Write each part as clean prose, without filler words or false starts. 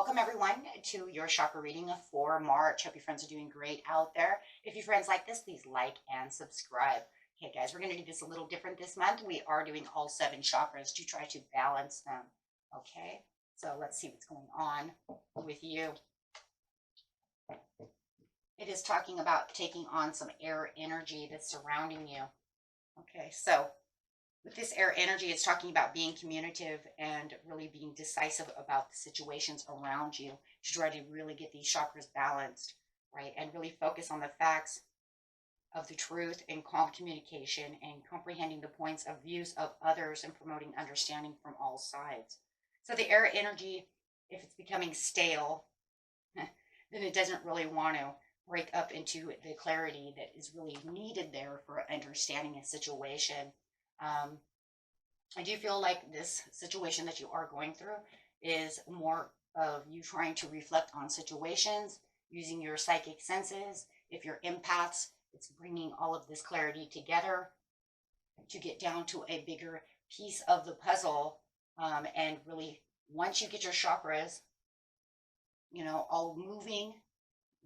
Welcome everyone to your chakra reading for March. Hope your friends are doing great out there. If your friends like this, please like and subscribe. Okay guys, we're going to do this a little different this month. We are doing all 7 chakras to try to balance them. Okay, so let's see what's going on with you. It is talking about taking on some air energy that's surrounding you. Okay, so with this air energy, it's talking about being communicative and really being decisive about the situations around you to try to really get these chakras balanced, right? And really focus on the facts of the truth and calm communication and comprehending the points of views of others and promoting understanding from all sides. So the air energy, if it's becoming stale, then it doesn't really want to break up into the clarity that is really needed there for understanding a situation. I do feel like this situation that you are going through is more of you trying to reflect on situations using your psychic senses. If you're empaths, it's bringing all of this clarity together to get down to a bigger piece of the puzzle. And really, once you get your chakras, all moving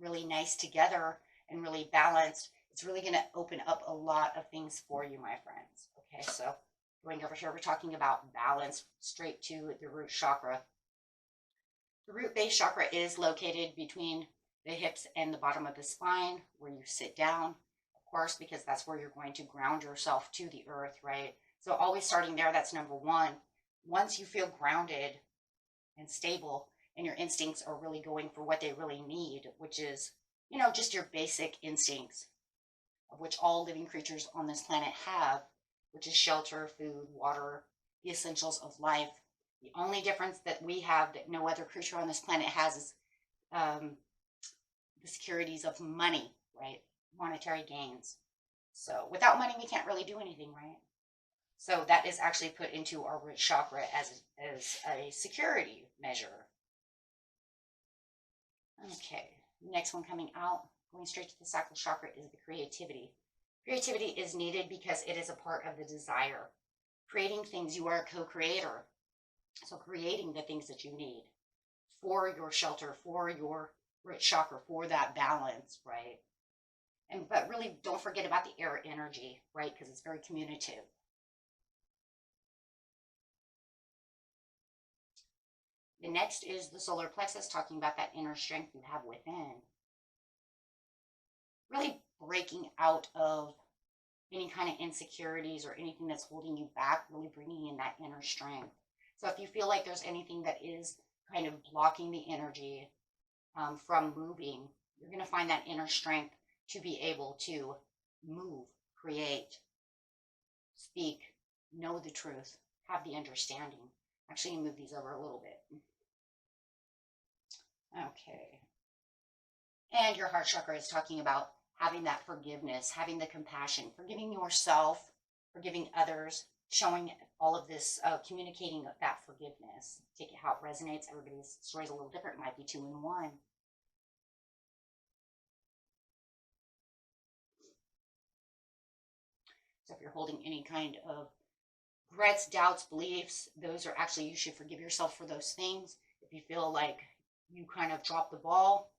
really nice together and really balanced, it's really going to open up a lot of things for you, my friends. Okay, so going over here, we're talking about balance straight to the root chakra. The root base chakra is located between the hips and the bottom of the spine, where you sit down, of course, because that's where you're going to ground yourself to the earth, right? So always starting there, that's number one. Once you feel grounded and stable and your instincts are really going for what they really need, which is, just your basic instincts, of which all living creatures on this planet have, which is shelter, food, water, the essentials of life. The only difference that we have that no other creature on this planet has is the securities of money, right? Monetary gains. So without money, we can't really do anything, right? So that is actually put into our root chakra as a security measure. Okay, next one coming out, going straight to the sacral chakra, is the creativity. Creativity is needed because it is a part of the desire. Creating things, you are a co-creator. So creating the things that you need for your shelter, for your root chakra, for that balance, right? But really don't forget about the air energy, right? Because it's very communicative. The next is the solar plexus, talking about that inner strength you have within. Really breaking out of any kind of insecurities or anything that's holding you back, really bringing in that inner strength. So if you feel like there's anything that is kind of blocking the energy from moving, you're going to find that inner strength to be able to move, create, speak, know the truth, have the understanding. Actually, move these over a little bit. Okay. And your heart chakra is talking about having that forgiveness, having the compassion, forgiving yourself, forgiving others, showing all of this, communicating that forgiveness. Take it how it resonates. Everybody's story is a little different. It might be 2 in 1. So if you're holding any kind of regrets, doubts, beliefs, those are actually, you should forgive yourself for those things. If you feel like you kind of dropped the ball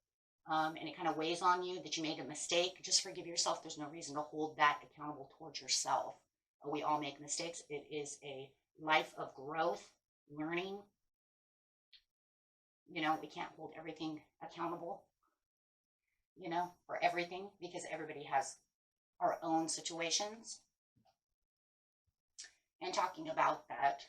and it kind of weighs on you that you made a mistake, just forgive yourself. There's no reason to hold that accountable towards yourself. We all make mistakes. It is a life of growth, learning. We can't hold everything accountable, for everything, because everybody has our own situations. And talking about that,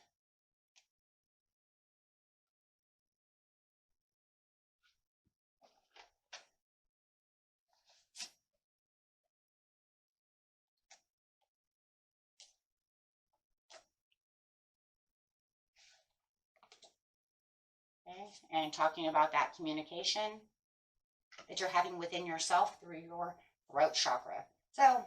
okay, and talking about that communication that you're having within yourself through your throat chakra. So,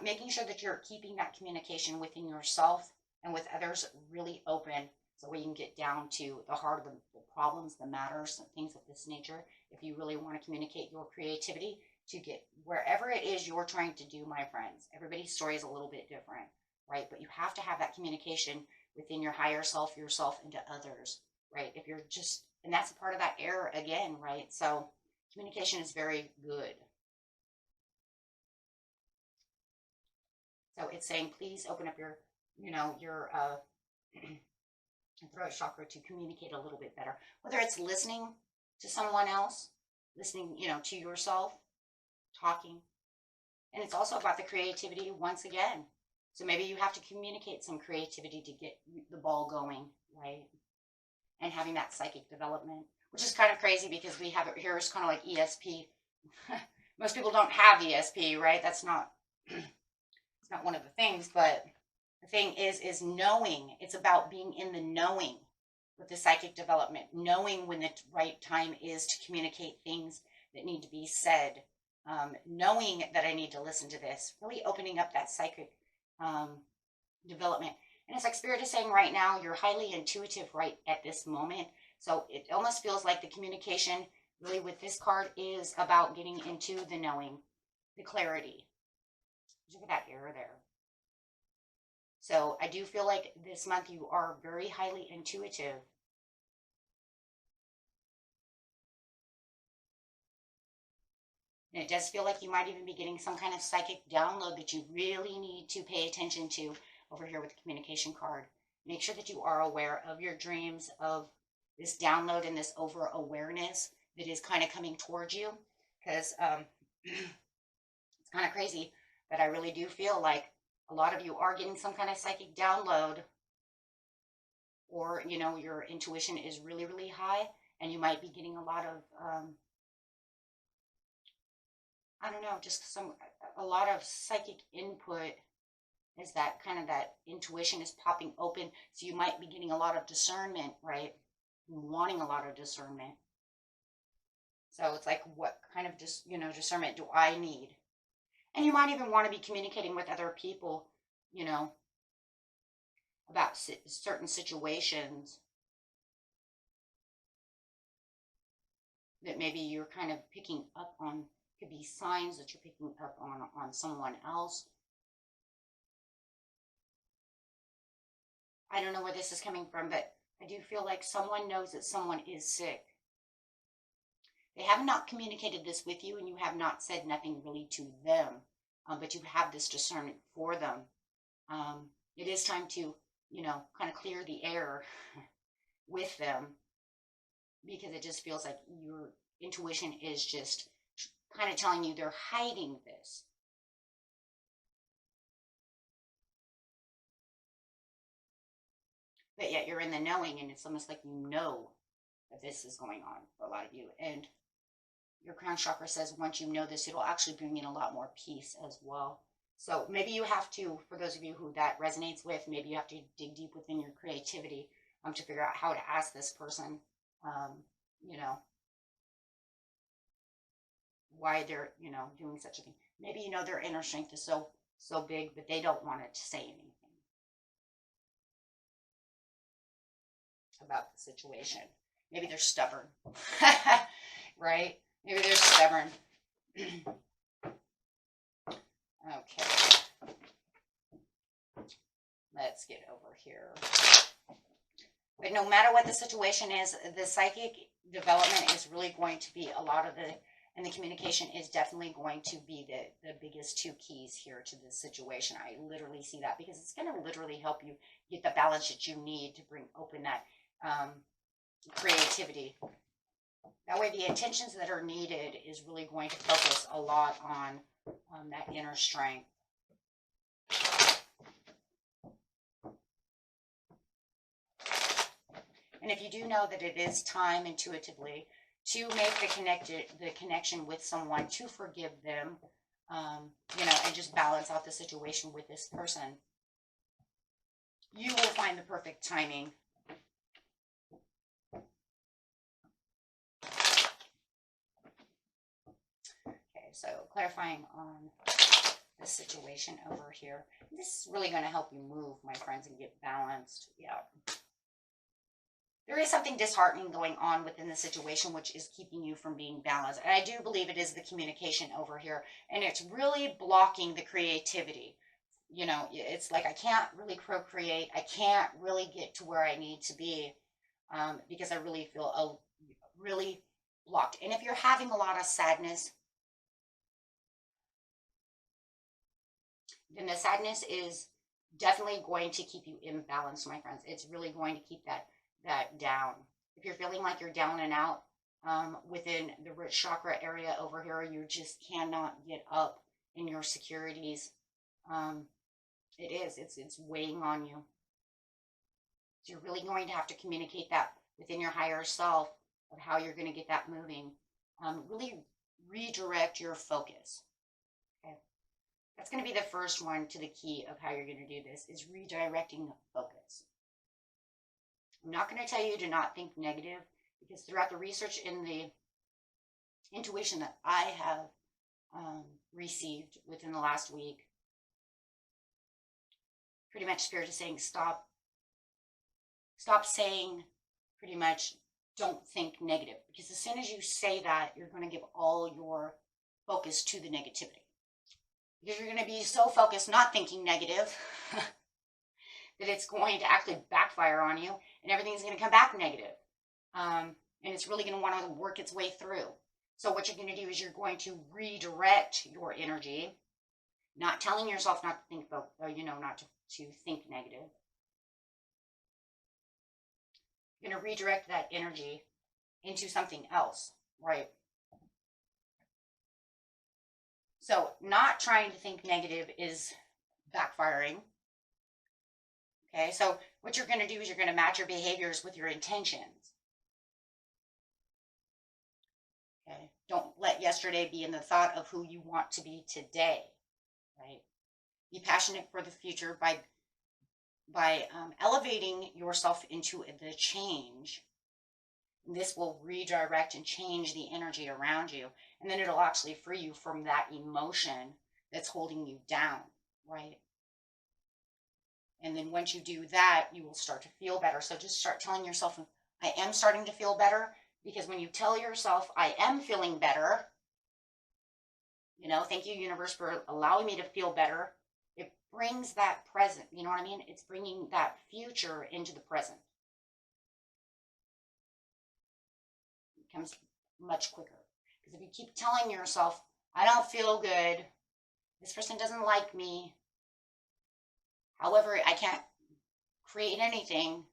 making sure that you're keeping that communication within yourself and with others really open, so we can get down to the heart of the problems, the matters, and things of this nature. If you really want to communicate your creativity to get wherever it is you're trying to do, my friends, everybody's story is a little bit different, right? But you have to have that communication within your higher self, yourself, and to others, right? If you're just And that's a part of that air again, right? So communication is very good. So it's saying, please open up your, your throat chakra to communicate a little bit better. Whether it's listening to someone else, listening, to yourself, talking. And it's also about the creativity once again. So maybe you have to communicate some creativity to get the ball going, right? And having that psychic development, which is kind of crazy because we have it here is kind of like ESP. Most people don't have ESP, right? That's not, it's not one of the things, but the thing is knowing. It's about being in the knowing with the psychic development, knowing when the right time is to communicate things that need to be said, knowing that I need to listen to this, really opening up that psychic development. And it's like Spirit is saying right now, you're highly intuitive right at this moment. So it almost feels like the communication really with this card is about getting into the knowing, the clarity. Look at that air there. So I do feel like this month you are very highly intuitive. And it does feel like you might even be getting some kind of psychic download that you really need to pay attention to over here with the communication card. Make sure that you are aware of your dreams, of this download and this over awareness that is kind of coming towards you. Because it's kind of crazy, but I really do feel like a lot of you are getting some kind of psychic download, or, your intuition is really, really high, and you might be getting a lot of, I don't know, just a lot of psychic input is that kind of that intuition is popping open. So you might be getting a lot of discernment, right? Wanting a lot of discernment. So it's like, what kind of discernment do I need? And you might even want to be communicating with other people, about certain situations that maybe you're kind of picking up on. Could be signs that you're picking up on someone else. I don't know where this is coming from, but I do feel like someone knows that someone is sick. They have not communicated this with you, and you have not said nothing really to them, but you have this discernment for them. It is time to, kind of clear the air with them, because it just feels like your intuition is just kind of telling you they're hiding this. But yet you're in the knowing, and it's almost like that this is going on for a lot of you. And your crown chakra says once you know this, it'll actually bring in a lot more peace as well. So maybe you have to, for those of you who that resonates with, maybe you have to dig deep within your creativity to figure out how to ask this person, why they're, doing such a thing. Maybe, their inner strength is so big, but they don't want it to say anything about the situation. Maybe they're stubborn, right? Maybe they're stubborn. Okay. Let's get over here. But no matter what the situation is, the psychic development is really going to be a lot of and the communication is definitely going to be the biggest two keys here to this situation. I literally see that, because it's going to literally help you get the balance that you need to open that creativity. That way the intentions that are needed is really going to focus a lot on that inner strength. And if you do know that it is time intuitively to make the connection with someone, to forgive them, and just balance out the situation with this person, you will find the perfect timing. Okay, so clarifying on the situation over here. This is really going to help you move, my friends, and get balanced. Yeah. There is something disheartening going on within the situation, which is keeping you from being balanced. And I do believe it is the communication over here. And it's really blocking the creativity. It's like I can't really procreate. I can't really get to where I need to be, because I really feel really blocked. And if you're having a lot of sadness, then the sadness is definitely going to keep you imbalanced, my friends. It's really going to keep that down. If you're feeling like you're down and out within the root chakra area over here, you just cannot get up in your securities. It's weighing on you. So you're really going to have to communicate that within your higher self of how you're going to get that moving. Really redirect your focus. Okay. That's going to be the first one to the key of how you're going to do this, is redirecting the focus. I'm not going to tell you to not think negative, because throughout the research and the intuition that I have received within the last week, pretty much Spirit is saying stop saying pretty much don't think negative, because as soon as you say that, you're going to give all your focus to the negativity, because you're going to be so focused not thinking negative that it's going to actually backfire on you, and everything's going to come back negative. And it's really going to want to work its way through. So what you're going to do is you're going to redirect your energy, not telling yourself not to think about, not to think negative. You're going to redirect that energy into something else, right? So not trying to think negative is backfiring. Okay, so what you're going to do is you're going to match your behaviors with your intentions. Okay, don't let yesterday be in the thought of who you want to be today, right? Be passionate for the future by elevating yourself into the change. This will redirect and change the energy around you, and then it'll actually free you from that emotion that's holding you down, right? And then once you do that, you will start to feel better. So just start telling yourself, I am starting to feel better, because when you tell yourself, I am feeling better, thank you, universe, for allowing me to feel better, it brings that present, you know what I mean? It's bringing that future into the present. It becomes much quicker. Because if you keep telling yourself, I don't feel good, this person doesn't like me, however, I can't create anything,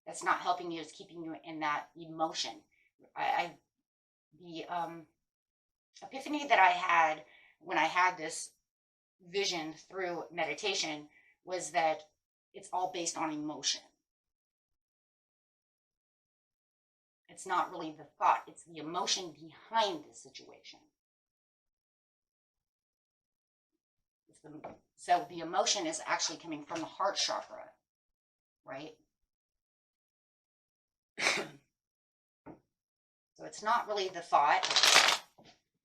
that's not helping you. It's keeping you in that emotion. The epiphany that I had when I had this vision through meditation was that it's all based on emotion. It's not really the thought, it's the emotion behind the situation. So the emotion is actually coming from the heart chakra, right? So it's not really the thought,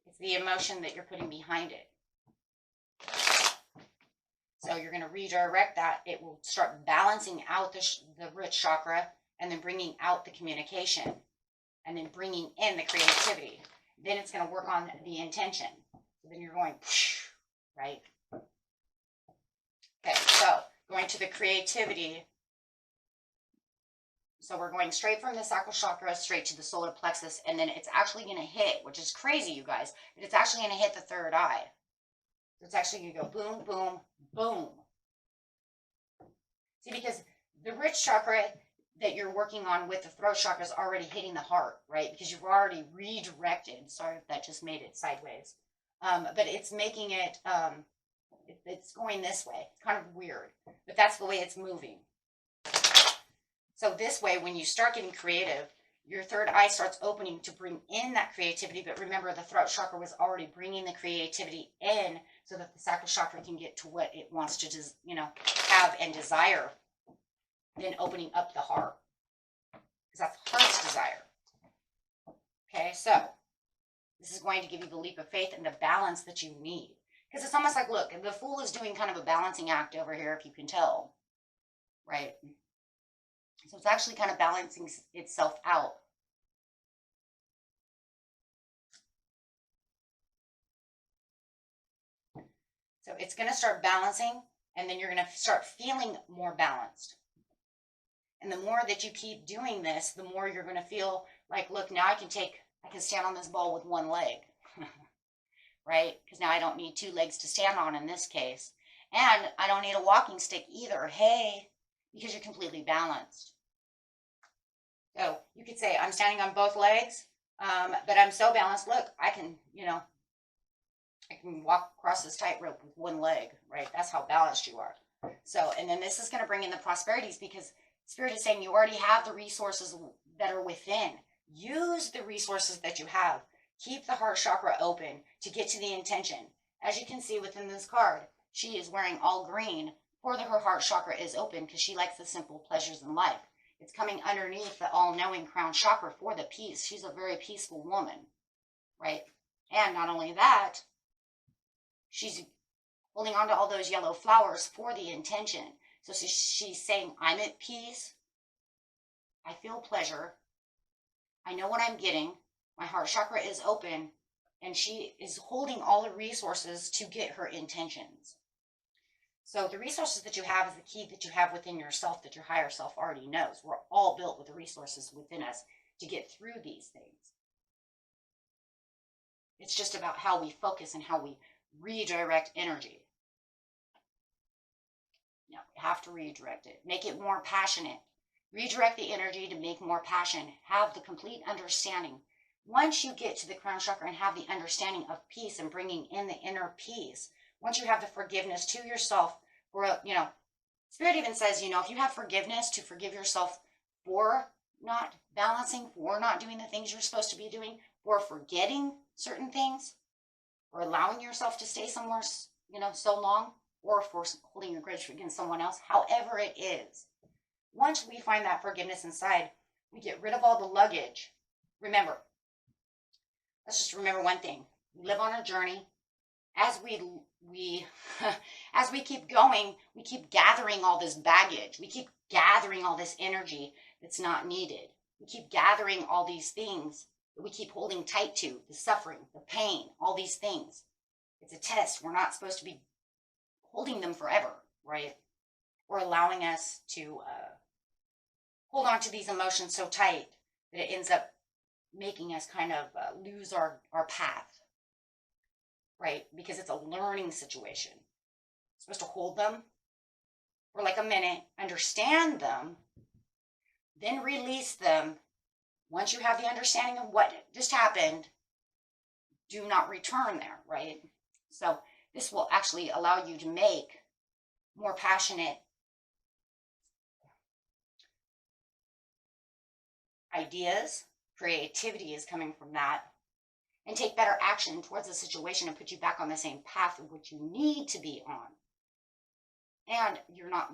it's the emotion that you're putting behind it. So you're going to redirect that. It will start balancing out the root chakra, and then bringing out the communication, and then bringing in the creativity. Then it's going to work on the intention. So then you're going, right? Okay, so going to the creativity. So we're going straight from the sacral chakra straight to the solar plexus, and then it's actually going to hit, which is crazy, you guys, but it's actually going to hit the third eye. So it's actually going to go boom, boom, boom. See, because the root chakra that you're working on with the throat chakra is already hitting the heart, right? Because you've already redirected. Sorry if that just made it sideways. But it's making it, it's going this way. It's kind of weird, but that's the way it's moving. So this way, when you start getting creative, your third eye starts opening to bring in that creativity. But remember, the throat chakra was already bringing the creativity in so that the sacral chakra can get to what it wants to just, have and desire. Then opening up the heart, because that's the heart's desire. Okay, so this is going to give you the leap of faith and the balance that you need. Because it's almost like, look, the Fool is doing kind of a balancing act over here, if you can tell, right? So it's actually kind of balancing itself out. So it's going to start balancing, and then you're going to start feeling more balanced. And the more that you keep doing this, the more you're going to feel like, look, now I can stand on this ball with one leg, right? Because now I don't need two legs to stand on in this case. And I don't need a walking stick either. Hey, because you're completely balanced. So you could say, I'm standing on both legs, but I'm so balanced. Look, I can walk across this tightrope with one leg, right? That's how balanced you are. So, and then this is going to bring in the prosperities, because Spirit is saying you already have the resources that are within. Use the resources that you have. Keep the heart chakra open to get to the intention. As you can see within this card, she is wearing all green, for her heart chakra is open because she likes the simple pleasures in life. It's coming underneath the all-knowing crown chakra for the peace. She's a very peaceful woman, right? And not only that, she's holding on to all those yellow flowers for the intention. So she's saying, I'm at peace. I feel pleasure. I know what I'm getting. My heart chakra is open. And she is holding all the resources to get her intentions. So the resources that you have is the key that you have within yourself that your higher self already knows. We're all built with the resources within us to get through these things. It's just about how we focus and how we redirect energy. No, we have to redirect it. Make it more passionate. Redirect the energy to make more passion. Have the complete understanding. Once you get to the crown chakra and have the understanding of peace and bringing in the inner peace, once you have the forgiveness to yourself, Spirit even says, if you have forgiveness, to forgive yourself for not balancing, for not doing the things you're supposed to be doing, for forgetting certain things, or allowing yourself to stay somewhere, so long, or for holding a grudge against someone else, however it is. Once we find that forgiveness inside, we get rid of all the luggage. Remember, let's just remember one thing. We live on a journey. As we keep going, we keep gathering all this baggage. We keep gathering all this energy that's not needed. We keep gathering all these things that we keep holding tight to, the suffering, the pain, all these things. It's a test. We're not supposed to be holding them forever, right? Or allowing us to hold on to these emotions so tight that it ends up making us kind of lose our path, right? Because it's a learning situation. You're supposed to hold them for like a minute, understand them, then release them. Once you have the understanding of what just happened, do not return there, right? So this will actually allow you to make more passionate ideas. Creativity is coming from that. And take better action towards the situation and put you back on the same path of what you need to be on. And you're not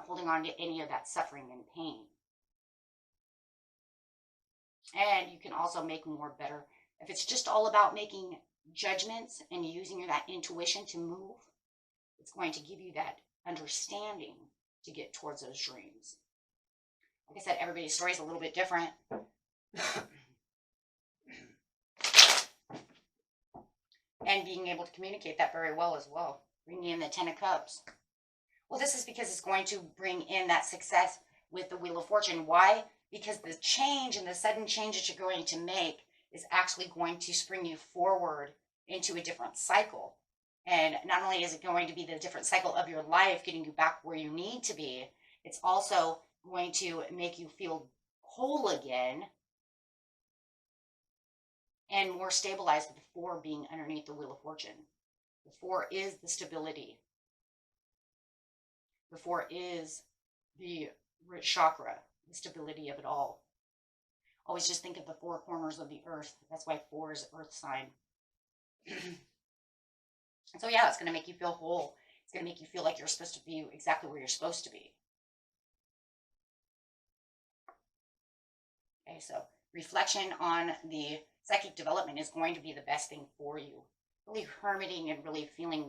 holding on to any of that suffering and pain. And you can also make more better. If it's just all about making judgments and using that intuition to move, it's going to give you that understanding to get towards those dreams. Like I said, everybody's story is a little bit different. And being able to communicate that very well as well. Bringing in the 10 of Cups. Well, this is because it's going to bring in that success with the Wheel of Fortune. Why? Because the change and the sudden change that you're going to make is actually going to spring you forward into a different cycle. And not only is it going to be the different cycle of your life, getting you back where you need to be, it's also going to make you feel whole again and more stabilized, with the 4 being underneath the Wheel of Fortune. The 4 is the stability. The 4 is the root chakra, the stability of it all. Always just think of the 4 corners of the earth. That's why 4 is earth sign. So yeah, it's going to make you feel whole. It's going to make you feel like you're supposed to be exactly where you're supposed to be. Okay, so reflection on the psychic development is going to be the best thing for you. Really hermiting and really feeling,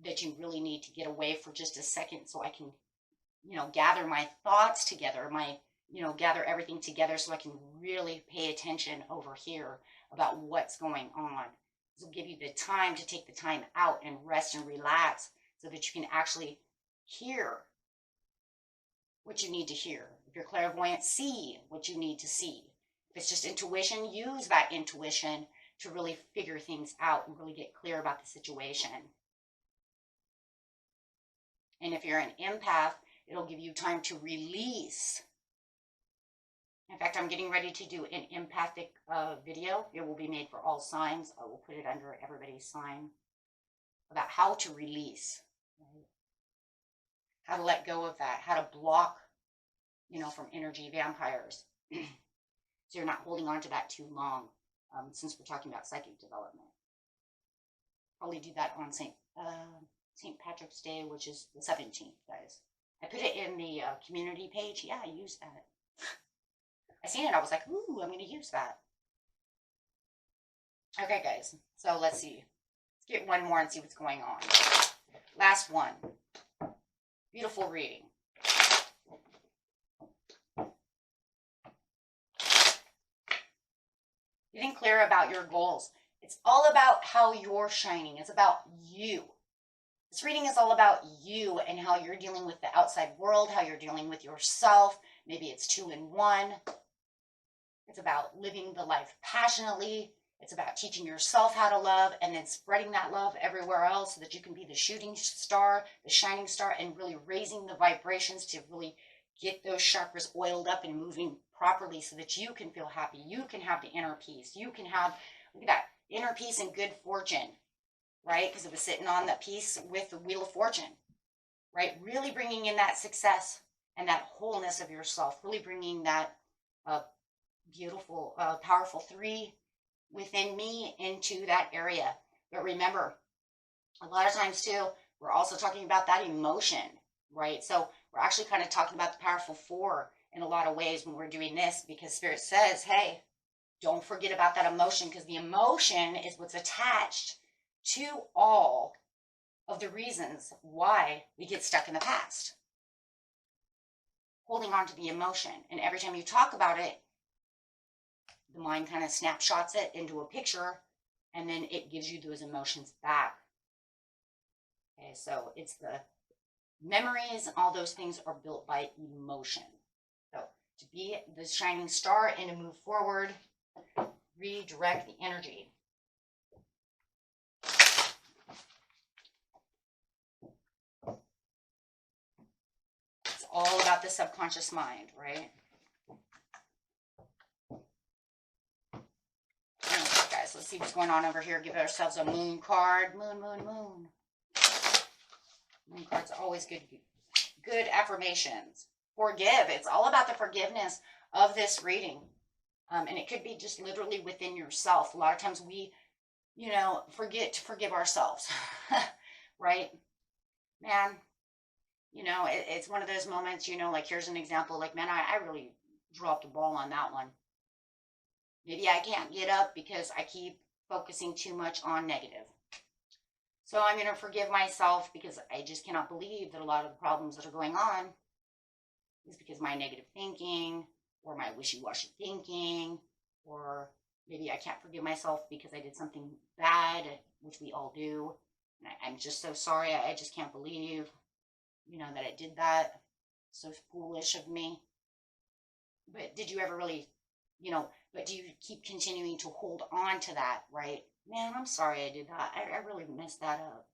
that you really need to get away for just a second so I can, gather my thoughts together, gather everything together so I can really pay attention over here about what's going on. This will give you the time to take the time out and rest and relax so that you can actually hear what you need to hear. If you're clairvoyant, see what you need to see. If it's just intuition, use that intuition to really figure things out and really get clear about the situation. And if you're an empath, it'll give you time to release. In fact, I'm getting ready to do an empathic video. It will be made for all signs. I will put it under everybody's sign about how to release, right? How to let go of that, how to block, from energy vampires. So you're not holding on to that too long, since we're talking about psychic development. Probably do that on St. Patrick's Day, which is the 17th, guys. I put it in the community page. Yeah, I use that. I seen it. I was like, ooh, I'm going to use that. Okay, guys. So let's see. Let's get one more and see what's going on. Last one. Beautiful reading. Getting clear about your goals. It's all about how you're shining. It's about you. This reading is all about you and how you're dealing with the outside world, how you're dealing with yourself. Maybe it's 2 in 1. It's about living the life passionately. It's about teaching yourself how to love and then spreading that love everywhere else so that you can be the shooting star, the shining star, and really raising the vibrations to really get those chakras oiled up and moving properly so that you can feel happy. You can have the inner peace. You can have, look at that, inner peace and good fortune, right? Because it was sitting on that piece with the Wheel of Fortune, right? Really bringing in that success and that wholeness of yourself, really bringing that beautiful, powerful 3 within me into that area. But remember, a lot of times too, we're also talking about that emotion, right? So we're actually kind of talking about the powerful 4 in a lot of ways when we're doing this, because Spirit says, hey, don't forget about that emotion, because the emotion is what's attached to all of the reasons why we get stuck in the past. Holding on to the emotion. And every time you talk about it, the mind kind of snapshots it into a picture, and then it gives you those emotions back. Okay, so it's the memories, all those things are built by emotion. So to be the shining star and to move forward, redirect the energy. It's all about the subconscious mind, right? Guys, let's see what's going on over here. Give ourselves a moon card. Moon, moon, moon. Moon cards are always good. Good affirmations. Forgive. It's all about the forgiveness of this reading. And it could be just literally within yourself. A lot of times we, forget to forgive ourselves. Right? Man, it's one of those moments, like here's an example. Like, man, I really dropped the ball on that one. Maybe I can't get up because I keep focusing too much on negative. So I'm going to forgive myself because I just cannot believe that a lot of the problems that are going on is because my negative thinking or my wishy-washy thinking, or maybe I can't forgive myself because I did something bad, which we all do. And I'm just so sorry. I just can't believe, that I did that. So foolish of me. But did you ever really, but do you keep continuing to hold on to that, right? Man, I'm sorry I did that. I really messed that up.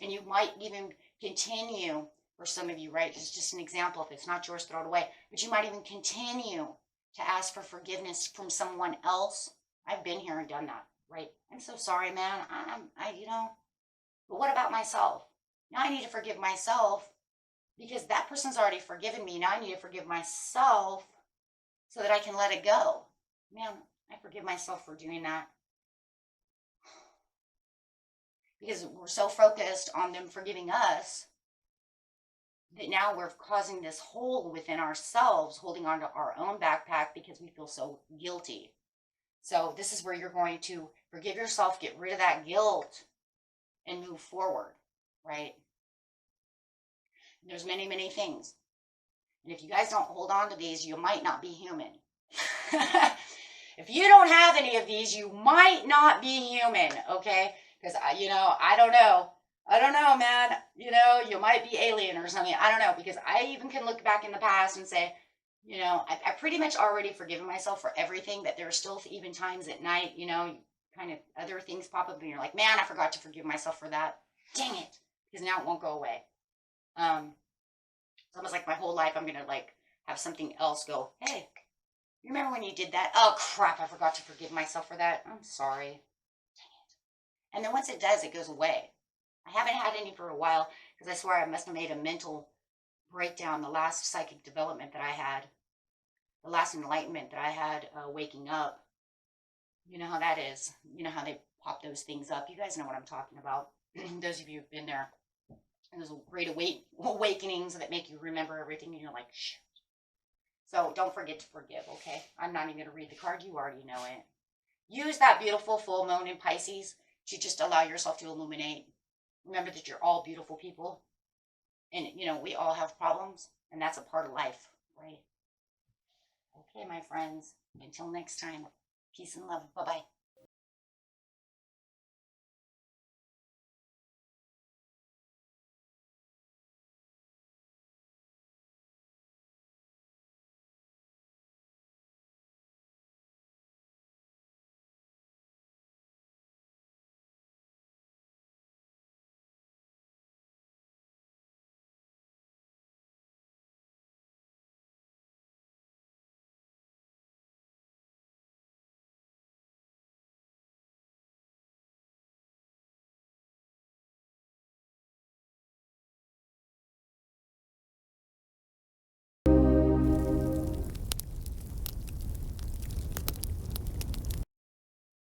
And you might even continue, for some of you, right? It's just an example. If it's not yours, throw it away. But you might even continue to ask for forgiveness from someone else. I've been here and done that, right? I'm so sorry, man. But what about myself? Now I need to forgive myself because that person's already forgiven me. Now I need to forgive myself so that I can let it go. Man, I forgive myself for doing that. Because we're so focused on them forgiving us that now we're causing this hole within ourselves, holding on to our own backpack because we feel so guilty. So this is where you're going to forgive yourself, get rid of that guilt, and move forward, right? And there's many, many things. And if you guys don't hold on to these, you might not be human. If you don't have any of these, you might not be human, okay? Because, I don't know. I don't know, man. You know, you might be alien or something. I don't know, because I even can look back in the past and say, you know, I pretty much already forgiven myself for everything, but there are still even times at night, you know, kind of other things pop up and you're like, man, I forgot to forgive myself for that. Dang it. Because now it won't go away. It's almost like my whole life I'm going to like have something else go, hey, you remember when you did that? Oh, crap, I forgot to forgive myself for that. I'm sorry. Dang it. And then once it does, it goes away. I haven't had any for a while because I swear I must have made a mental breakdown the last psychic development that I had, the last enlightenment that I had waking up. You know how that is. You know how they pop those things up. You guys know what I'm talking about. Those of you who've been there. And those great awakenings that make you remember everything. And you're like, shh. So don't forget to forgive, okay? I'm not even going to read the card. You already know it. Use that beautiful full moon in Pisces to just allow yourself to illuminate. Remember that you're all beautiful people. And, you know, we all have problems. And that's a part of life, right? Okay, my friends. Until next time. Peace and love. Bye-bye.